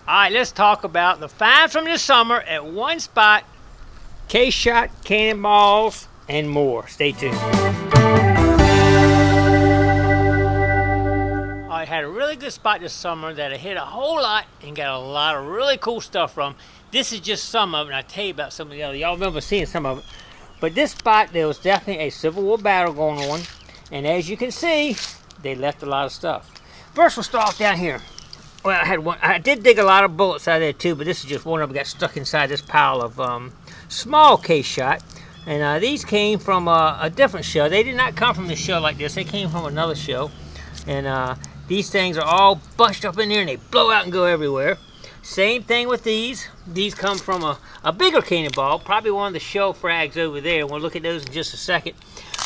Alright, let's talk about the finds from this summer at one spot. K-shot, cannonballs, and more. Stay tuned. I had a really good spot this summer that I hit a whole lot and got a lot of really cool stuff from. This is just some of it, and I'll tell you about some of the other. Y'all remember seeing some of it. But this spot, there was definitely a Civil War battle going on. And as you can see, they left a lot of stuff. First, we'll start off down here. Well, I did dig a lot of bullets out of there too, but this is just one of them got stuck inside this pile of small K-shot. And these came from a different shell. They did not come from the shell like this. They came from another shell. And these things are all bunched up in there and they blow out and go everywhere. Same thing with these. These come from a bigger cannonball, probably one of the shell frags over there. We'll look at those in just a second.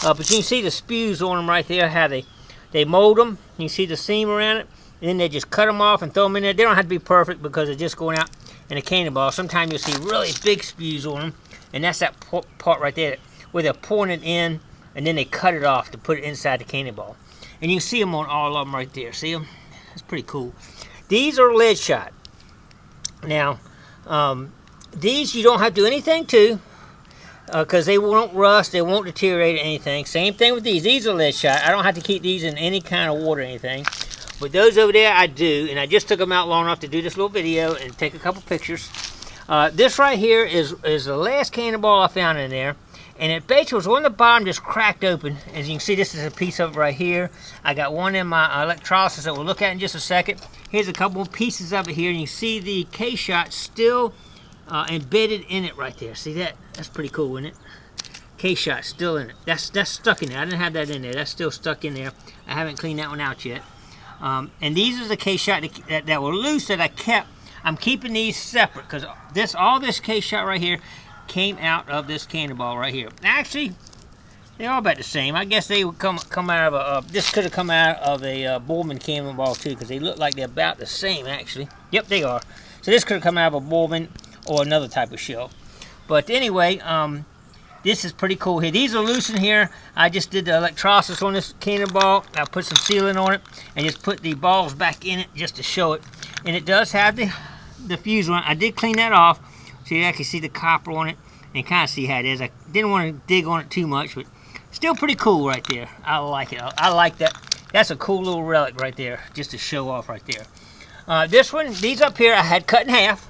But you can see the spews on them right there, how they mold them. You can see the seam around it. And then they just cut them off and throw them in there. They don't have to be perfect because they're just going out in a cannonball. Sometimes you'll see really big spews on them. And that's that part right there where they're pouring it in and then they cut it off to put it inside the cannonball. And you can see them on all of them right there. See them? That's pretty cool. These are lead shot. Now, these you don't have to do anything to because they won't rust, they won't deteriorate or anything. Same thing with these. These are lead shot. I don't have to keep these in any kind of water or anything. But those over there I do, and I just took them out long enough to do this little video and take a couple pictures. This right here is the last cannonball I found in there. And it basically was on the bottom, just cracked open. As you can see, this is a piece of it right here. I got one in my electrolysis that we'll look at in just a second. Here's a couple of pieces of it here, and you see the K-shot still embedded in it right there. See that? That's pretty cool, isn't it? K-shot still in it. That's stuck in there. I didn't have that in there. That's still stuck in there. I haven't cleaned that one out yet. And these are the K-shot that were loose that I kept. I'm keeping these separate because all this K-shot right here came out of this cannonball right here. Actually, they're all about the same. I guess they would come out of this could have come out of a Bowman cannonball too, because they look like they're about the same actually. Yep, they are. So this could have come out of a Bowman or another type of shell. But anyway, this is pretty cool here. These are loose in here. I just did the electrolysis on this cannonball. I put some sealant on it and just put the balls back in it just to show it. And it does have the fuse on it. I did clean that off so you actually see the copper on it and kind of see how it is. I didn't want to dig on it too much, but still pretty cool right there. I like it. I like that. That's a cool little relic right there, just to show off right there. This one, these up here, I had cut in half.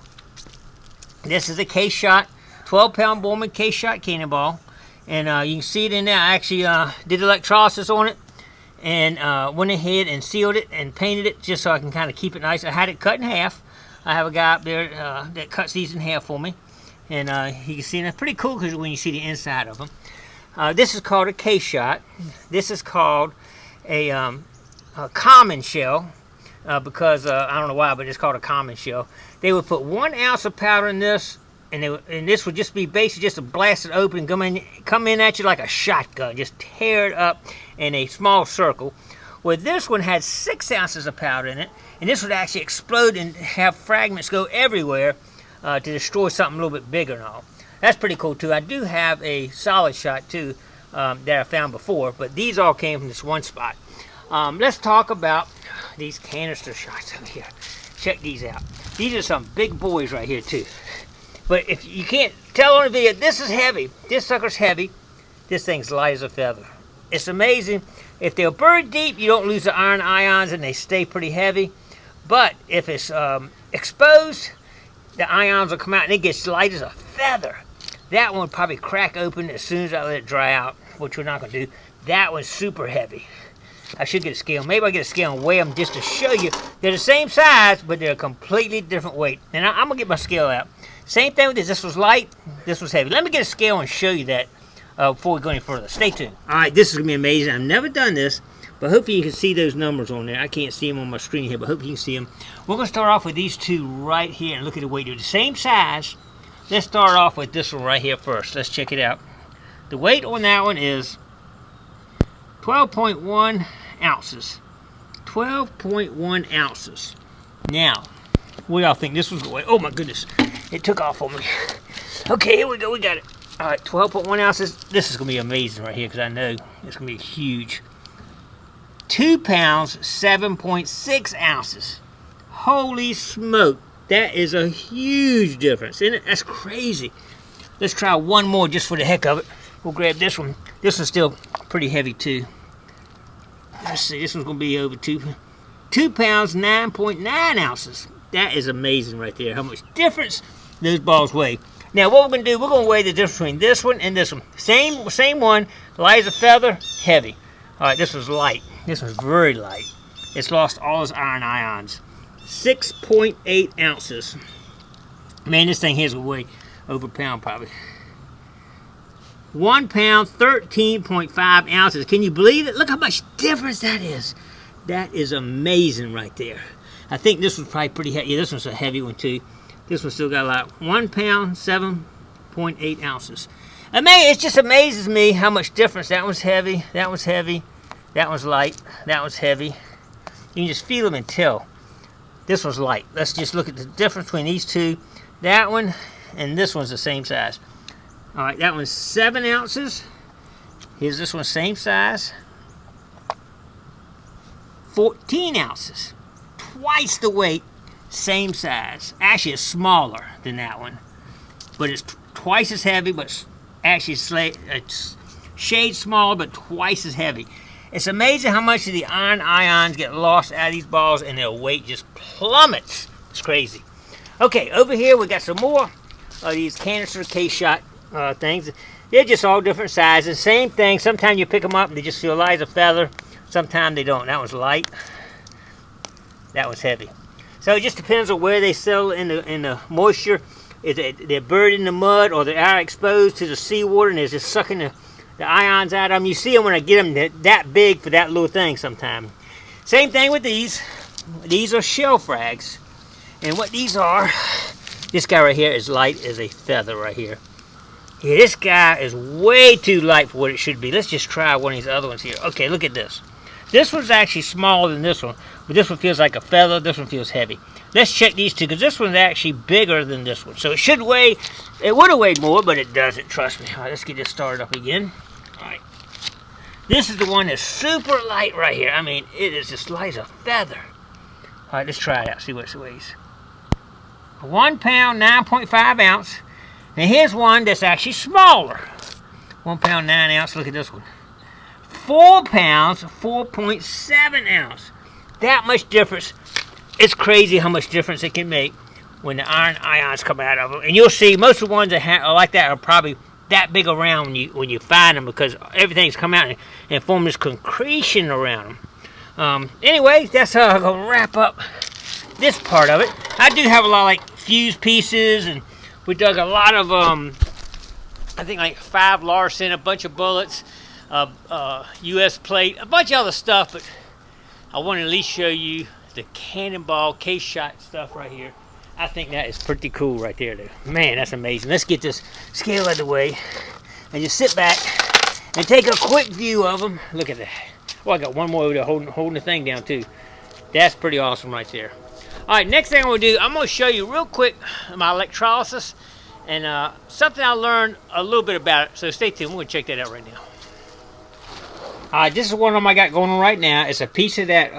This is a K-shot, 12-pound Bowman K-shot cannonball. And you can see it in there. I actually did electrolysis on it and went ahead and sealed it and painted it just so I can kind of keep it nice. I had it cut in half. I have a guy up there that cuts these in half for me. And you can see it's pretty cool because when you see the inside of them. This is called a K-shot. This is called a common shell because I don't know why, but it's called a common shell. They would put 1 ounce of powder in this, and this would just be basically just to blast it open and come in at you like a shotgun, just tear it up in a small circle. Where this one had 6 ounces of powder in it, and this would actually explode and have fragments go everywhere to destroy something a little bit bigger and all. That's pretty cool too. I do have a solid shot too that I found before, but these all came from this one spot. Let's talk about these canister shots over here. Check these out. These are some big boys right here too. But if you can't tell on the video, this is heavy. This sucker's heavy. This thing's light as a feather. It's amazing. If they're buried deep, you don't lose the iron ions and they stay pretty heavy. But if it's exposed, the ions will come out and it gets light as a feather. That one would probably crack open as soon as I let it dry out, which we're not going to do. That one's super heavy. I should get a scale. Maybe I'll get a scale and weigh them just to show you. They're the same size, but they're a completely different weight. And I'm going to get my scale out. Same thing with this. This was light. This was heavy. Let me get a scale and show you that before we go any further. Stay tuned. All right, this is going to be amazing. I've never done this, but hopefully you can see those numbers on there. I can't see them on my screen here, but hopefully you can see them. We're going to start off with these two right here and look at the weight. They're the same size. Let's start off with this one right here first. Let's check it out. The weight on that one is 12.1 ounces. 12.1 ounces. Now, what do y'all think this was the weight? Oh my goodness, it took off on me. Okay, here we go, we got it. All right, 12.1 ounces. This is going to be amazing right here because I know it's going to be huge. 2 pounds, 7.6 ounces. Holy smoke. That is a huge difference, isn't it? That's crazy. Let's try one more just for the heck of it. We'll grab this one. This one's still pretty heavy too. Let's see, this one's gonna be over 2 pounds, 9.9 ounces. That is amazing right there, how much difference those balls weigh. Now what we're gonna do, we're gonna weigh the difference between this one and this one. Same one, light as a feather, heavy. All right, this one's light. This one's very light. It's lost all its iron ions. 6.8 ounces. Man, this thing here will weigh over a pound probably. 1 pound, 13.5 ounces. Can you believe it? Look how much difference that is. That is amazing right there. I think this one's probably pretty heavy. Yeah, this one's a heavy one too. This one still got a lot. 1 pound, 7.8 ounces. I mean, it just amazes me how much difference. That one's heavy, that one's heavy, that one's light, that one's heavy. You can just feel them and tell. This one's light. Let's just look at the difference between these two. That one and this one's the same size. All right, that one's 7 ounces. Here's this one, same size. 14 ounces. Twice the weight, same size. Actually, it's smaller than that one. But it's twice as heavy, but actually it's shades smaller, but twice as heavy. It's amazing how much of the iron ions get lost out of these balls and their weight just plummets. It's crazy. Okay, over here we got some more of these canister case shot things. They're just all different sizes. Same thing. Sometimes you pick them up and they just feel light as a feather. Sometimes they don't. That one's light. That one's heavy. So it just depends on where they settle in the moisture. Is they're buried in the mud or they are exposed to the seawater and they're just sucking the ions out of them. You see them when I get them that big for that little thing sometimes. Same thing with these. These are shell frags. And what these are, this guy right here is light as a feather right here. Yeah, this guy is way too light for what it should be. Let's just try one of these other ones here. Okay, look at this. This one's actually smaller than this one, but this one feels like a feather. This one feels heavy. Let's check these two, because this one's actually bigger than this one. So it should weigh, it would have weighed more, but it doesn't, trust me. All right, let's get this started up again. All right. This is the one that's super light right here. I mean, it is just light as a feather. All right, let's try it out, see what it weighs. 1 pound, 9.5 ounce. Now here's one that's actually smaller. 1 pound, 9 ounce. Look at this one. 4 pounds, 4.7 ounce. That much difference. It's crazy how much difference it can make when the iron ions come out of them. And you'll see most of the ones that are like that are probably that big around when you find them, because everything's come out and form this concretion around them. Anyway, that's how I'm going to wrap up this part of it. I do have a lot of like fuse pieces, and we dug a lot of I think like 5 Larson, a bunch of bullets, US plate, a bunch of other stuff, but I want to at least show you the cannonball case shot stuff right here. I think that is pretty cool right there, dude. Man, that's amazing. Let's get this scale out of the way and just sit back and take a quick view of them. Look at that. Oh, I got one more over there holding the thing down too. That's pretty awesome right there. All right, next thing I'm going to do, I'm going to show you real quick my electrolysis and something I learned a little bit about it. So stay tuned. We're going to check that out right now. All right, this is one of them I got going on right now. It's a piece of that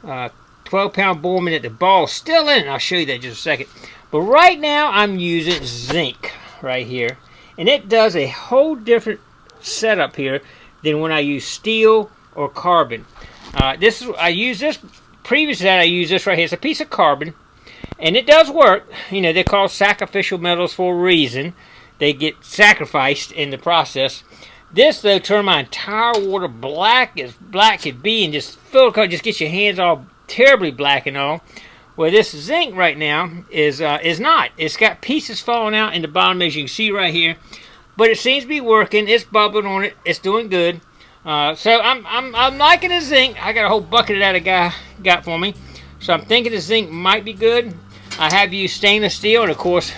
12-pound Borman that the ball's still in. I'll show you that in just a second. But right now I'm using zinc right here. And it does a whole different setup here than when I use steel or carbon. I use this. Previous to that, I use this right here. It's a piece of carbon. And it does work. You know, they're called sacrificial metals for a reason. They get sacrificed in the process. This, though, turned my entire water black as black could be, and just just gets your hands all terribly black and all. Well, this zinc right now is not. It's got pieces falling out in the bottom, as you can see right here. But it seems to be working. It's bubbling on it. It's doing good. So I'm liking the zinc. I got a whole bucket of that a guy got for me. So I'm thinking the zinc might be good. I have used stainless steel and, of course,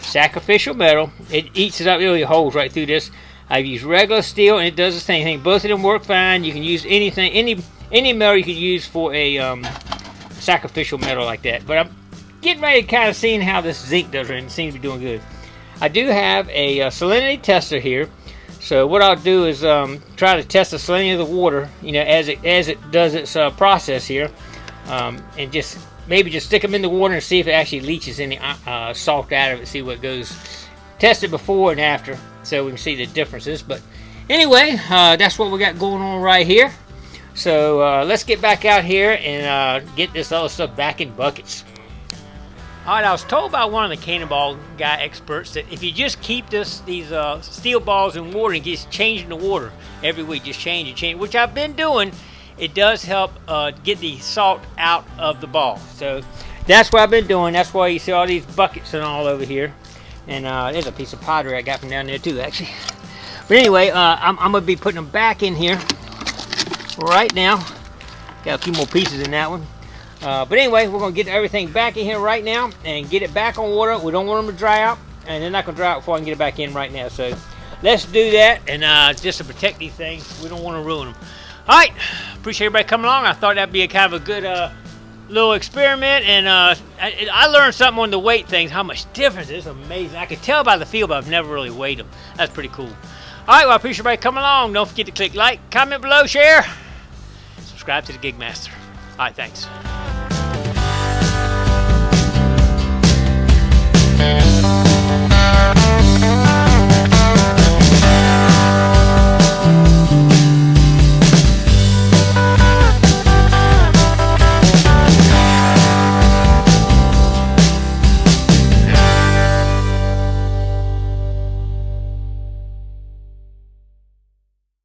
sacrificial metal. It eats it up. It really holds right through this. I've used regular steel, and it does the same thing. Both of them work fine. You can use anything, any metal you can use for a sacrificial metal like that. But I'm getting ready to kind of seeing how this zinc does, and it seems to be doing good. I do have a salinity tester here. So what I'll do is try to test the salinity of the water, you know, as it does its process here, and just maybe just stick them in the water and see if it actually leaches any salt out of it, see what goes. Test it before and after so we can see the differences. But anyway, that's what we got going on right here. So let's get back out here and get this other stuff back in buckets. Alright, I was told by one of the Cannonball guy experts that if you just keep these steel balls in water and just changing the water every week, just change, which I've been doing, it does help get the salt out of the ball. So that's what I've been doing. That's why you see all these buckets and all over here. And there's a piece of pottery I got from down there too, actually. But anyway, I'm going to be putting them back in here right now. Got a few more pieces in that one. But anyway, we're going to get everything back in here right now and get it back on water. We don't want them to dry out, and they're not going to dry out before I can get it back in right now. So let's do that, and just to protect these things, we don't want to ruin them. All right, appreciate everybody coming along. I thought that'd be a kind of a good little experiment, and I learned something on the weight things, how much difference it is. Amazing. I could tell by the feel, but I've never really weighed them. That's pretty cool. All right, well, I appreciate everybody coming along. Don't forget to click like, comment below, share, subscribe to the Gigmaster. All right, thanks.